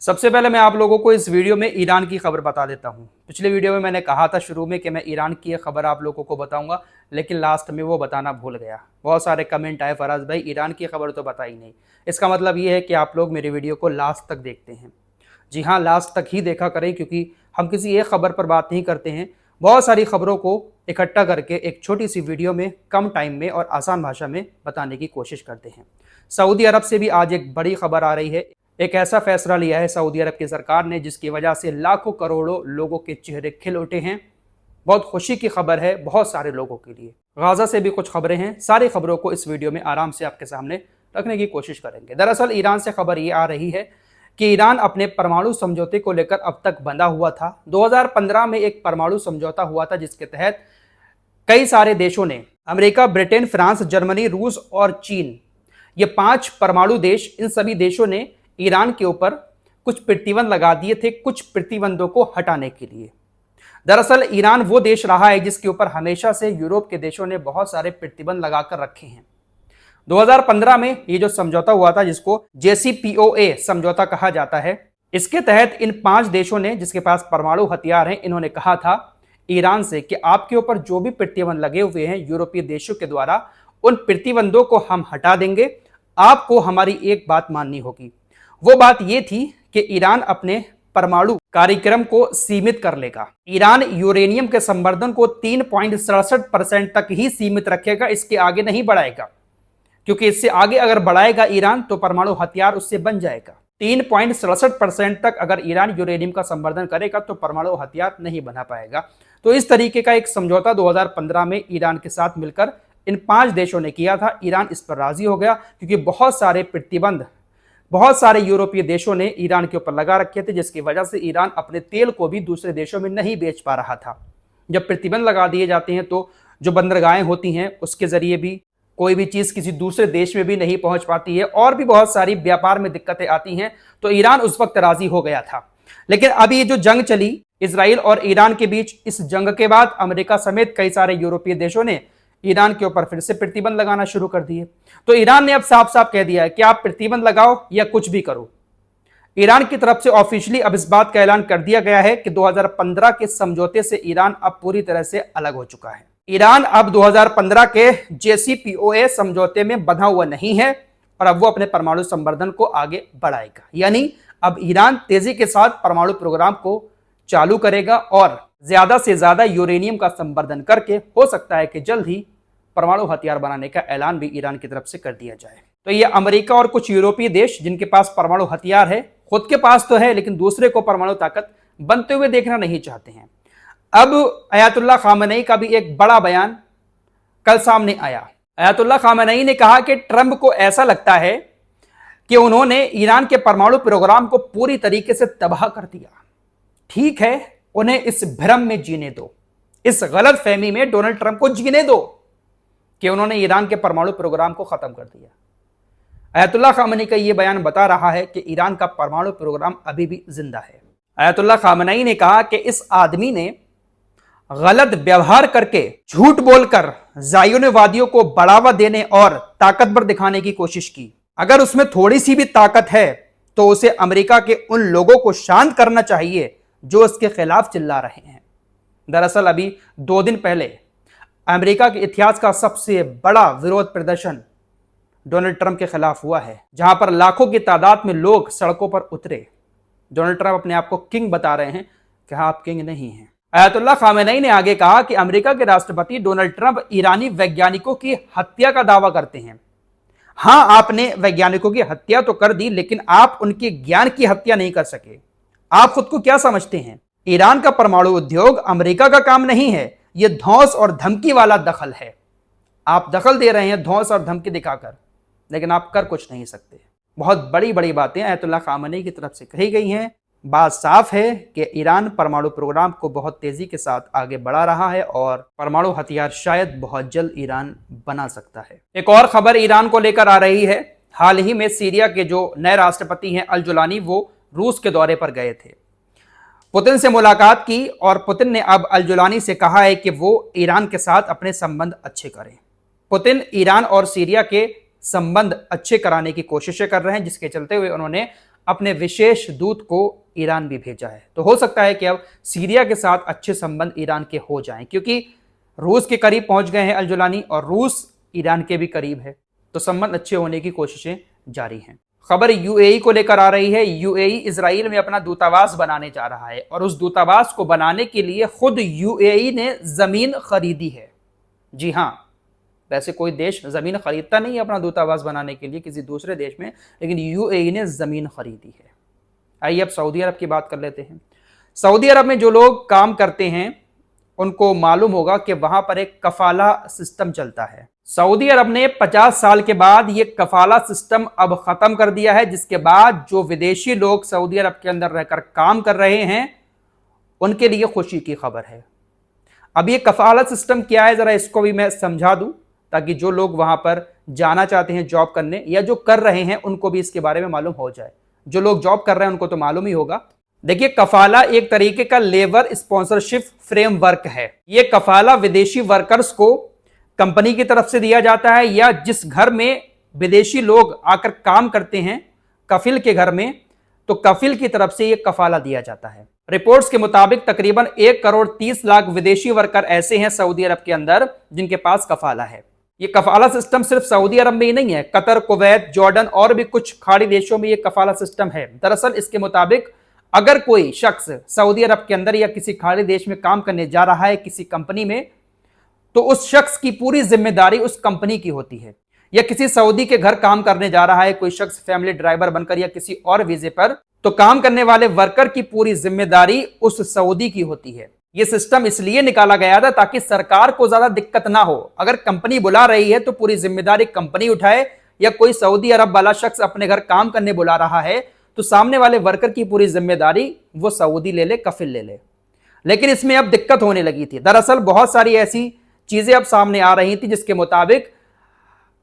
सबसे पहले मैं आप लोगों को इस वीडियो में ईरान की खबर बता देता हूं। पिछले वीडियो में मैंने कहा था शुरू में कि मैं ईरान की खबर आप लोगों को बताऊंगा, लेकिन लास्ट में वो बताना भूल गया। बहुत सारे कमेंट आए, फराज भाई ईरान की खबर तो बताई नहीं। इसका मतलब ये है कि आप लोग मेरे वीडियो को लास्ट तक देखते हैं। जी हाँ, लास्ट तक ही देखा करें, क्योंकि हम किसी एक खबर पर बात नहीं करते हैं, बहुत सारी खबरों को इकट्ठा करके एक छोटी सी वीडियो में कम टाइम में और आसान भाषा में बताने की कोशिश करते हैं। सऊदी अरब से भी आज एक बड़ी खबर आ रही है। एक ऐसा फैसला लिया है सऊदी अरब की सरकार ने जिसकी वजह से लाखों करोड़ों लोगों के चेहरे खिल उठे हैं। बहुत खुशी की खबर है बहुत सारे लोगों के लिए। गाजा से भी कुछ खबरें हैं, सारी खबरों को इस वीडियो में आराम से आपके सामने रखने की कोशिश करेंगे। दरअसल ईरान से खबर ये आ रही है कि ईरान अपने परमाणु समझौते को लेकर अब तक बंधा हुआ था। 2015 में एक परमाणु समझौता हुआ था जिसके तहत कई सारे देशों ने, अमेरिका, ब्रिटेन, फ्रांस, जर्मनी, रूस और चीन, ये 5 परमाणु देश, इन सभी देशों ने ईरान के ऊपर कुछ प्रतिबंध लगा दिए थे, कुछ प्रतिबंधों को हटाने के लिए। दरअसल ईरान वो देश रहा है जिसके ऊपर हमेशा से यूरोप के देशों ने बहुत सारे प्रतिबंध लगाकर रखे हैं। 2015 में ये जो समझौता हुआ था, जिसको JCPOA समझौता कहा जाता है, इसके तहत इन 5 देशों ने, जिसके पास परमाणु हथियार हैं, इन्होंने कहा था ईरान से कि आपके ऊपर जो भी प्रतिबंध लगे हुए हैं यूरोपीय देशों के द्वारा, उन प्रतिबंधों को हम हटा देंगे। आपको हमारी एक बात माननी होगी। वो बात ये थी कि ईरान अपने परमाणु कार्यक्रम को सीमित कर लेगा। ईरान यूरेनियम के संवर्धन को 3.67% तक ही सीमित रखेगा, इसके आगे नहीं बढ़ाएगा, क्योंकि इससे आगे अगर बढ़ाएगा ईरान तो परमाणु हथियार उससे बन जाएगा। 3.67% तक अगर ईरान यूरेनियम का संवर्धन करेगा तो परमाणु हथियार नहीं बना पाएगा। तो इस तरीके का एक समझौता 2015 में ईरान के साथ मिलकर इन 5 देशों ने किया था। ईरान इस पर राजी हो गया क्योंकि बहुत सारे प्रतिबंध बहुत सारे यूरोपीय देशों ने ईरान के ऊपर लगा रखे थे, जिसकी वजह से ईरान अपने तेल को भी दूसरे देशों में नहीं बेच पा रहा था। जब प्रतिबंध लगा दिए जाते हैं तो जो बंदरगाहें होती हैं उसके जरिए भी कोई भी चीज किसी दूसरे देश में भी नहीं पहुंच पाती है, और भी बहुत सारी व्यापार में दिक्कतें आती हैं। तो ईरान उस वक्त राजी हो गया था। लेकिन अभी ये जो जंग चली इजराइल और ईरान के बीच, इस जंग के बाद अमेरिका समेत कई सारे यूरोपीय देशों ने ईरान के ऊपर फिर से प्रतिबंध लगाना शुरू कर दिए। तो ईरान ने अब साफ साफ कह दिया है कि आप प्रतिबंध लगाओ या कुछ भी करो। ईरान की तरफ से ऑफिशियली अब इस बात का ऐलान कर दिया गया है कि 2015 के समझौते से ईरान अब पूरी तरह से अलग हो चुका है। ईरान अब 2015 के JCPOA समझौते में बंधा हुआ नहीं है और अब वो अपने परमाणु संवर्धन को आगे बढ़ाएगा। यानी अब ईरान तेजी के साथ परमाणु प्रोग्राम को चालू करेगा और ज्यादा से ज्यादा यूरेनियम का संवर्धन करके हो सकता है कि जल्द ही परमाणु हथियार बनाने का ऐलान भी ईरान की तरफ से कर दिया जाए। तो ये अमेरिका और कुछ यूरोपीय देश जिनके पास परमाणु हथियार है, खुद के पास तो है लेकिन दूसरे को परमाणु ताकत बनते हुए देखना नहीं चाहते हैं। अब अयातुल्लाह खामेनी का भी एक बड़ा बयान कल सामने आया। अयातुल्लाह खामेनी ने कहा कि ट्रंप को ऐसा लगता है कि उन्होंने ईरान के परमाणु प्रोग्राम को पूरी तरीके से तबाह कर दिया। ठीक है, उन्हें इस भ्रम में जीने दो, इस गलत फहमी में डोनाल्ड ट्रंप को जीने दो कि उन्होंने ईरान के परमाणु प्रोग्राम को खत्म कर दिया। अयातुल्लाह खामेनी का यह बयान बता रहा है कि ईरान का परमाणु प्रोग्राम अभी भी जिंदा है। अयातुल्लाह खामेनी ने कहा कि इस आदमी ने गलत व्यवहार करके, झूठ बोलकर ज़ायोनवादियों को बढ़ावा देने और ताकतवर दिखाने की कोशिश की। अगर उसमें थोड़ी सी भी ताकत है तो उसे अमेरिका के उन लोगों को शांत करना चाहिए जो उसके खिलाफ चिल्ला रहे हैं। दरअसल अभी 2 दिन पहले अमेरिका के इतिहास का सबसे बड़ा विरोध प्रदर्शन डोनाल्ड ट्रंप के खिलाफ हुआ है, जहां पर लाखों की तादाद में लोग सड़कों पर उतरे। डोनाल्ड ट्रंप अपने आप को किंग बता रहे हैं कि हाँ, आप किंग नहीं हैं। अयातुल्लाह खामेनी ने आगे कहा कि अमेरिका के राष्ट्रपति डोनाल्ड ट्रंप ईरानी वैज्ञानिकों की हत्या का दावा करते हैं। हाँ, आपने वैज्ञानिकों की हत्या तो कर दी, लेकिन आप उनके ज्ञान की हत्या नहीं कर सके। आप खुद को क्या समझते हैं? ईरान का परमाणु उद्योग अमेरिका का काम नहीं है, यह धौंस और धमकी वाला दखल है। आप दखल दे रहे हैं धौंस और धमकी दिखाकर, लेकिन आप कर कुछ नहीं सकते। बहुत बड़ी बड़ी बातें अयातुल्लाह खामेनी की तरफ से कही गई हैं। बात साफ है कि ईरान परमाणु प्रोग्राम को बहुत तेजी के साथ आगे बढ़ा रहा है और परमाणु हथियार शायद बहुत जल्द ईरान बना सकता है। एक और खबर ईरान को लेकर आ रही है। हाल ही में सीरिया के जो नए राष्ट्रपति हैं अल जुलानी, वो रूस के दौरे पर गए थे, पुतिन से मुलाकात की और पुतिन ने अब अल जुलानी से कहा है कि वो ईरान के साथ अपने संबंध अच्छे करें। पुतिन ईरान और सीरिया के संबंध अच्छे कराने की कोशिशें कर रहे हैं, जिसके चलते हुए उन्होंने अपने विशेष दूत को ईरान भी भेजा है। तो हो सकता है कि अब सीरिया के साथ अच्छे संबंध ईरान के हो जाएं, क्योंकि रूस के करीब पहुंच गए हैं अल-जुलानी और रूस ईरान के भी करीब है, तो संबंध अच्छे होने की कोशिशें जारी हैं। खबर यूएई को लेकर आ रही है। यूएई इजराइल में अपना दूतावास बनाने जा रहा है और उस दूतावास को बनाने के लिए खुद यूएई ने जमीन खरीदी है। जी हां, वैसे कोई देश जमीन खरीदता नहीं है अपना दूतावास बनाने के लिए किसी दूसरे देश में, लेकिन यूएई ने जमीन खरीदी है। आइए अब सऊदी अरब की बात कर लेते हैं। सऊदी अरब में जो लोग काम करते हैं उनको मालूम होगा कि वहां पर एक कफाला सिस्टम चलता है। सऊदी अरब ने 50 साल के बाद ये कफाला सिस्टम अब खत्म कर दिया है, जिसके बाद जो विदेशी लोग सऊदी अरब के अंदर रहकर काम कर रहे हैं उनके लिए खुशी की खबर है। अब ये कफाला सिस्टम क्या है, जरा इसको भी मैं समझा दूं, ताकि जो लोग वहां पर जाना चाहते हैं जॉब करने या जो कर रहे हैं उनको भी इसके बारे में मालूम हो जाए। जो लोग जॉब कर रहे हैं उनको तो मालूम ही होगा। देखिए, कफाला एक तरीके का लेबर स्पॉन्सरशिप फ्रेमवर्क है। ये कफाला विदेशी वर्कर्स को कंपनी की तरफ से दिया जाता है, या जिस घर में विदेशी लोग आकर काम करते हैं कफिल के घर में, तो कफिल की तरफ से ये कफाला दिया जाता है। रिपोर्ट्स के मुताबिक तकरीबन 1,30,00,000 विदेशी वर्कर ऐसे हैं सऊदी अरब के अंदर जिनके पास कफाला है। ये कफाला सिस्टम सिर्फ सऊदी अरब में ही नहीं है, कतर, कुवैत, जॉर्डन और भी कुछ खाड़ी देशों में ये कफाला सिस्टम है। दरअसल इसके मुताबिक अगर कोई शख्स सऊदी अरब के अंदर या किसी खाड़ी देश में काम करने जा रहा है किसी कंपनी में, तो उस शख्स की पूरी जिम्मेदारी उस कंपनी की होती है। या किसी सऊदी के घर काम करने जा रहा है कोई शख्स फैमिली ड्राइवर बनकर या किसी और वीजे पर, तो काम करने वाले वर्कर की पूरी जिम्मेदारी उस सऊदी की होती है। यह सिस्टम इसलिए निकाला गया था ताकि सरकार को ज्यादा दिक्कत ना हो। अगर कंपनी बुला रही है तो पूरी जिम्मेदारी कंपनी उठाए, या कोई सऊदी अरब वाला शख्स अपने घर काम करने बुला रहा है तो सामने वाले वर्कर की पूरी जिम्मेदारी वो सऊदी ले ले, कफिल ले ले। लेकिन इसमें अब दिक्कत होने लगी थी। दरअसल बहुत सारी ऐसी चीजें अब सामने आ रही थी जिसके मुताबिक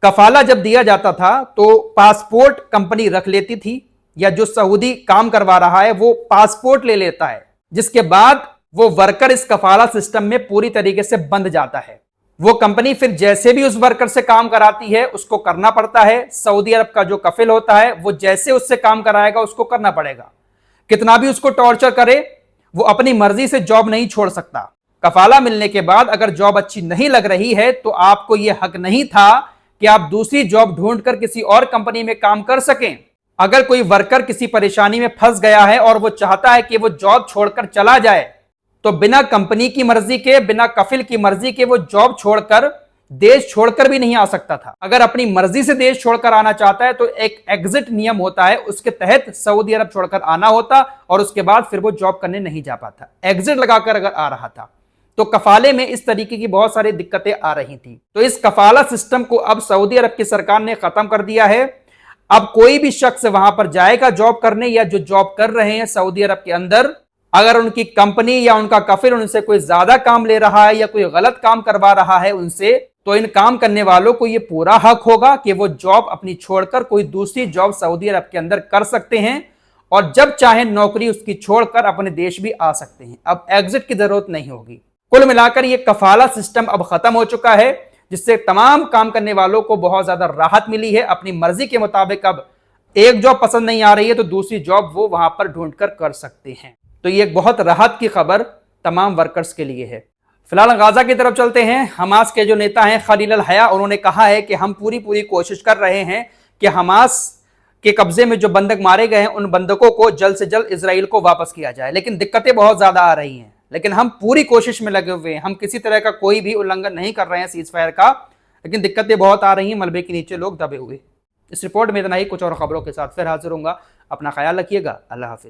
कफाला जब दिया जाता था तो पासपोर्ट कंपनी रख लेती थी, या जो सऊदी काम करवा रहा है वो पासपोर्ट ले लेता है, जिसके बाद वो वर्कर इस कफाला सिस्टम में पूरी तरीके से बंध जाता है। वो कंपनी फिर जैसे भी उस वर्कर से काम कराती है उसको करना पड़ता है। सऊदी अरब का जो कफिल होता है वो जैसे उससे काम कराएगा उसको करना पड़ेगा। कितना भी उसको टॉर्चर करे वो अपनी मर्जी से जॉब नहीं छोड़ सकता। कफाला मिलने के बाद अगर जॉब अच्छी नहीं लग रही है तो आपको यह हक नहीं था कि आप दूसरी जॉब ढूंढकर किसी और कंपनी में काम कर सकें। अगर कोई वर्कर किसी परेशानी में फंस गया है और वो चाहता है कि वो जॉब छोड़कर चला जाए, तो बिना कंपनी की मर्जी के, बिना कफिल की मर्जी के वो जॉब छोड़कर देश छोड़कर भी नहीं आ सकता था। अगर अपनी मर्जी से देश छोड़कर आना चाहता है तो एक एग्जिट नियम होता है, उसके तहत सऊदी अरब छोड़कर आना होता और उसके बाद फिर वो जॉब करने नहीं जा पाता। एग्जिट लगाकर अगर आ रहा था तो कफाले में इस तरीके की बहुत सारी दिक्कतें आ रही थी। तो इस कफाला सिस्टम को अब सऊदी अरब की सरकार ने खत्म कर दिया है। अब कोई भी शख्स वहां पर जाएगा जॉब करने, या जो जॉब कर रहे हैं सऊदी अरब के अंदर, अगर उनकी कंपनी या उनका कफिल उनसे कोई ज्यादा काम ले रहा है या कोई गलत काम करवा रहा है उनसे, तो इन काम करने वालों को यह पूरा हक होगा कि वो जॉब अपनी छोड़कर कोई दूसरी जॉब सऊदी अरब के अंदर कर सकते हैं, और जब चाहे नौकरी उसकी छोड़कर अपने देश भी आ सकते हैं। अब एग्जिट की जरूरत नहीं होगी। कुल मिलाकर यह कफाला सिस्टम अब खत्म हो चुका है, जिससे तमाम काम करने वालों को बहुत ज्यादा राहत मिली है। अपनी मर्जी के मुताबिक अब एक जॉब पसंद नहीं आ रही है तो दूसरी जॉब वो वहां पर ढूंढकर कर सकते हैं। तो ये एक बहुत राहत की खबर तमाम वर्कर्स के लिए है। फिलहाल गाजा की तरफ चलते हैं। हमास के जो नेता हैं खलील अल हया, उन्होंने कहा है कि हम पूरी कोशिश कर रहे हैं कि हमास के कब्जे में जो बंधक मारे गए हैं उन बंधकों को जल्द से जल्द इजराइल को वापस किया जाए, लेकिन दिक्कतें बहुत ज्यादा आ रही हैं। लेकिन हम पूरी कोशिश में लगे हुए हैं, हम किसी तरह का कोई भी उल्लंघन नहीं कर रहे हैं सीज फायर का, लेकिन दिक्कतें बहुत आ रही हैं, मलबे के नीचे लोग दबे हुए। इस रिपोर्ट में इतना ही, कुछ और खबरों के साथ फिर हाजिर होऊंगा। अपना ख्याल रखिएगा। अल्लाह हाफिज।